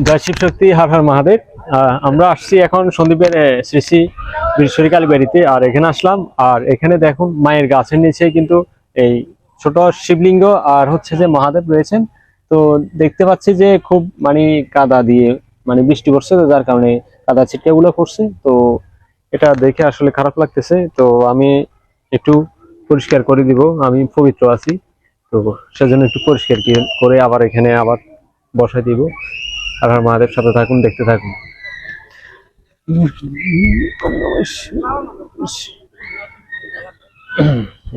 জয় শিব শক্তি, হর হর মহাদেব। আমরা আসছি এখন সন্দীপের শ্রী শ্রী বীরেশ্বরী কালী বাড়িতে। আর এখানে আসলাম, আর এখানে দেখুন মায়ের গাছের নিচে কিন্তু এই ছোট শিবলিঙ্গ আর হচ্ছে যে মহাদেব রয়েছেন। তো দেখতে পাচ্ছি যে খুব মানে কাদা দিয়ে মানে বৃষ্টি পড়ছে, তো যার কারণে কাদা ছিটকাগুলো পড়ছে। তো এটা দেখে আসলে খারাপ লাগতেছে। তো আমি একটু পরিষ্কার করে দিব, আমি পবিত্র আছি, তো সেজন্য একটু পরিষ্কার করে আবার এখানে আবার বসাই দিব। আর আমার মহাদেব সাথে থাকুন, দেখতে থাকুন।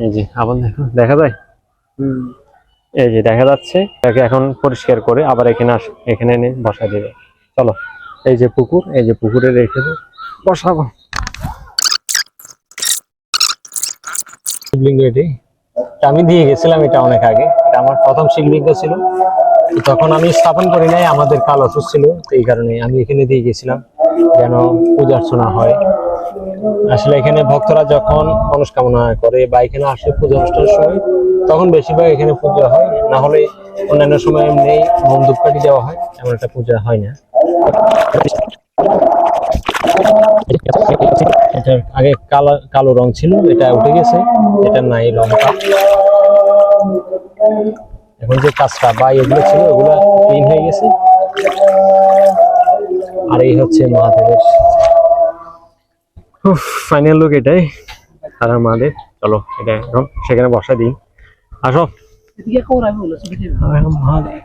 এই যে আবার দেখুন, দেখা যায়, এই যে দেখা যাচ্ছে। এটাকে এখন পরিষ্কার করে আবার এখানে এনে বসাই দেবে। চলো, এই যে পুকুর, এই যে পুকুরে রেখে বসাবো শিবলিঙ্গ। এটি আমি দিয়ে গেছিলাম, এটা অনেক আগে, এটা আমার প্রথম শিবলিঙ্গ ছিল। তখন আমি স্থাপন করি নাই, আমাদের কাল অসুস্থ ছিল, তো এই কারণে আমি এখানে দিয়ে গেছিলাম যেন পূজা অর্চনা হয়। আসলে এখানে ভক্তরা যখন মনস্কামনা করে বা এখানে আসে পূজা অনুষ্ঠানের সময়, তখন বেশিরভাগ এখানে পূজা হয়। না হলে অন্যান্য সময় এমনি মন ধূপকাঠি দেওয়া হয়, এমন একটা পূজা হয় না। এটার আগে কালো রং ছিল, এটা উঠে গেছে, এটা নাই রংটা। এখন যে কাজটা বা এগুলো ছিল ওগুলো ক্লিন হয়ে গেছে। আর এই হচ্ছে মহাদেবের ফাইনাল লুক, এটাই। আর মহাদেব, চলো এটা এখন সেখানে বসা দিই। আসো। মহাদেব,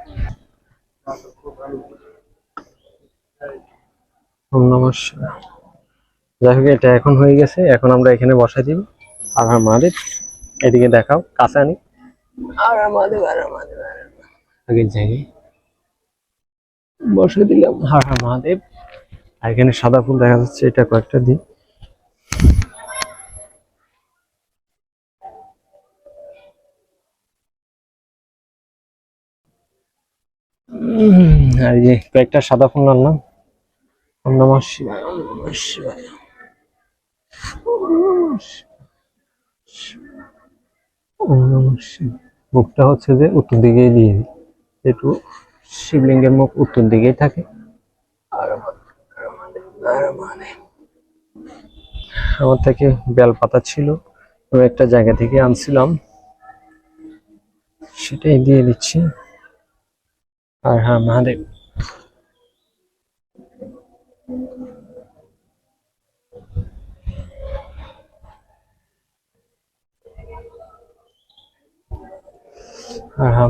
যাই হোক, এটা এখন হয়ে গেছে, এখন আমরা এখানে বসাই দিব। আর মহাদেব, এদিকে দেখাও, কাছে আনি। আর মহাদেব, আর মহাদেব, আগের জায়গায় বসে দিলাম। হর হর মহাদেব। আর এখানে সাদা ফুল দেখা যাচ্ছে, এটা কয়েকটা দিই। আর এই যে কয়েকটা সাদা ফুল আনলাম। ওম নমঃ শিবায়, ওম নমঃ শিবায়, ওম নমঃ শিবায়। মুখটা হচ্ছে যে উত্তর দিকেই দিয়ে দিই, একটু শিবলিঙ্গের মুখ উত্তর দিকেই থাকে। আমার থেকে বেলপাতা ছিল, আমি একটা জায়গা থেকে আনছিলাম, সেটাই দিয়ে দিচ্ছি। আর হ্যাঁ মহাদেব, আর হ্যাঁ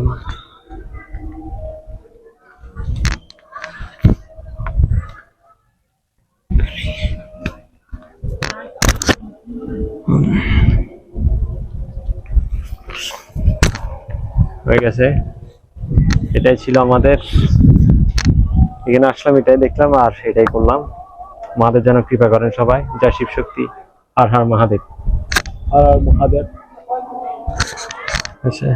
হয়ে গেছে। এটাই ছিল আমাদের, এখানে আসলাম, এটাই দেখলাম আর এটাই করলাম। মহাদেব যেন কৃপা করেন সবাই। জয় শিব শক্তি, আর হর মহাদেব, আর মহাদেব। আচ্ছা,